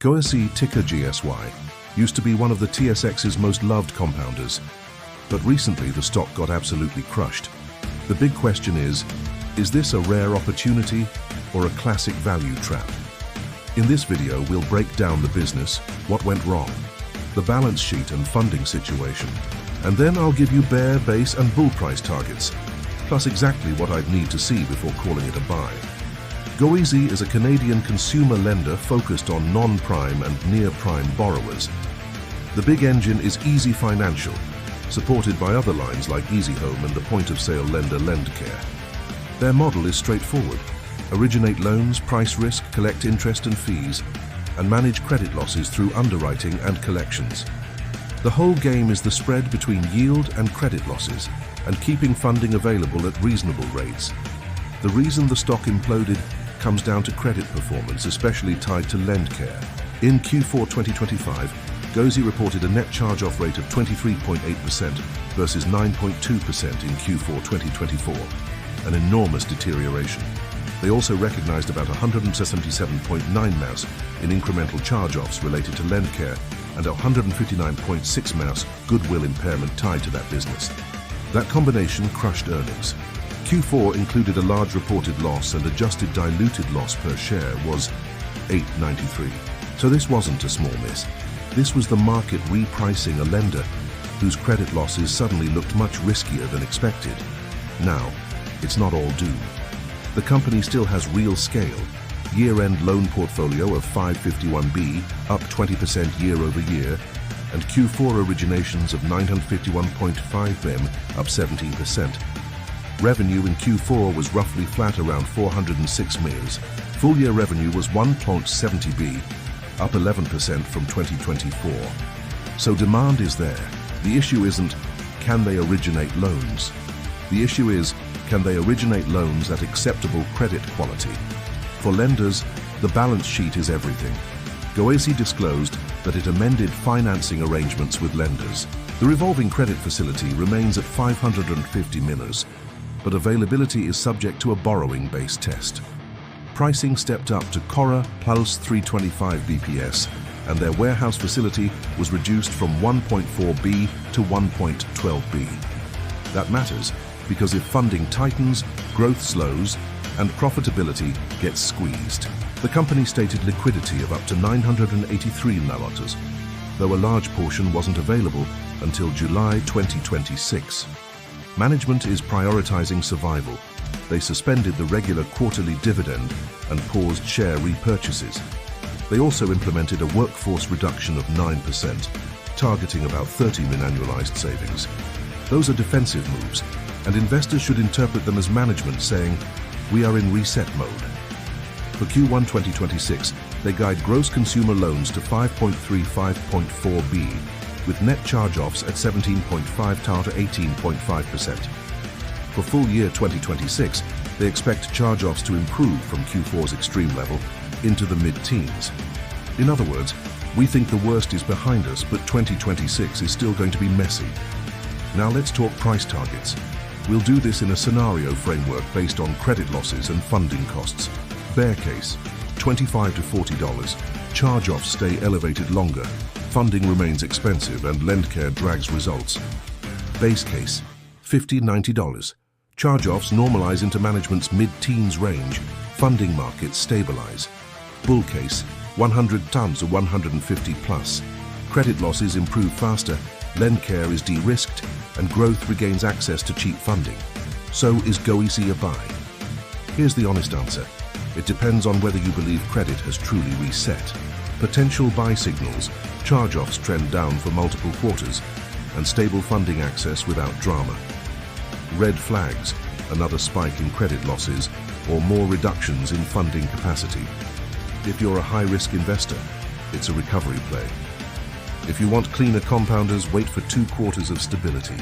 GoEasy, ticker GSY, used to be one of the TSX's most loved compounders, but recently the stock got absolutely crushed. The big question is this a rare opportunity or a classic value trap? In this video, we'll break down the business, what went wrong, the balance sheet and funding situation, and then I'll give you bear, base and bull price targets, plus exactly what I'd need to see before calling it a buy. GoEasy is a Canadian consumer lender focused on non-prime and near-prime borrowers. The big engine is Easy Financial, supported by other lines like Easy Home and the point-of-sale lender LendCare. Their model is straightforward. Originate loans, price risk, collect interest and fees, and manage credit losses through underwriting and collections. The whole game is the spread between yield and credit losses and keeping funding available at reasonable rates. The reason the stock imploded comes down to credit performance, especially tied to LendCare. In Q4 2025, GoEasy reported a net charge-off rate of 23.8% versus 9.2% in Q4 2024, an enormous deterioration. They also recognized about 177.9 mouse in incremental charge-offs related to LendCare and 159.6 mouse goodwill impairment tied to that business. That combination crushed earnings. Q4 included a large reported loss, and adjusted diluted loss per share was $8.93. So this wasn't a small miss. This was the market repricing a lender whose credit losses suddenly looked much riskier than expected. Now, it's not all doom. The company still has real scale. Year-end loan portfolio of 551B, up 20% year over year, and Q4 originations of 951.5 M, up 17%. Revenue in Q4 was roughly flat around 406 million. Full-year revenue was 1.70 B, up 11% from 2024. So demand is there. The issue isn't, can they originate loans? The issue is, can they originate loans at acceptable credit quality? For lenders, the balance sheet is everything. GoEasy disclosed that it amended financing arrangements with lenders. The revolving credit facility remains at 550 million, but availability is subject to a borrowing-based test. Pricing stepped up to Cora plus 325 BPS, and their warehouse facility was reduced from 1.4B to 1.12B. That matters because if funding tightens, growth slows, and profitability gets squeezed. The company stated liquidity of up to 983 million, though a large portion wasn't available until July 2026. Management is prioritizing survival. They suspended the regular quarterly dividend and paused share repurchases. They also implemented a workforce reduction of 9%, targeting about 30 million annualized savings. Those are defensive moves, and investors should interpret them as management saying, "We are in reset mode." For Q1 2026, they guide gross consumer loans to 5.35.4 B, with net charge-offs at 17.5 to 18.5%. For full year 2026, they expect charge-offs to improve from Q4's extreme level into the mid-teens. In other words, we think the worst is behind us, but 2026 is still going to be messy. Now let's talk price targets. We'll do this in a scenario framework based on credit losses and funding costs. Bear case, $25 to $40. Charge-offs stay elevated longer. Funding remains expensive and LendCare drags results. Base case, $50 to $90. Charge-offs normalize into management's mid-teens range. Funding markets stabilize. Bull case, 100 tons to 150 plus. Credit losses improve faster, LendCare is de-risked, and growth regains access to cheap funding. So is GoEasy a buy? Here's the honest answer. It depends on whether you believe credit has truly reset. Potential buy signals: charge-offs trend down for multiple quarters, and stable funding access without drama. Red flags: another spike in credit losses or more reductions in funding capacity. If you're a high-risk investor, it's a recovery play. If you want cleaner compounders, wait for 2 quarters of stability.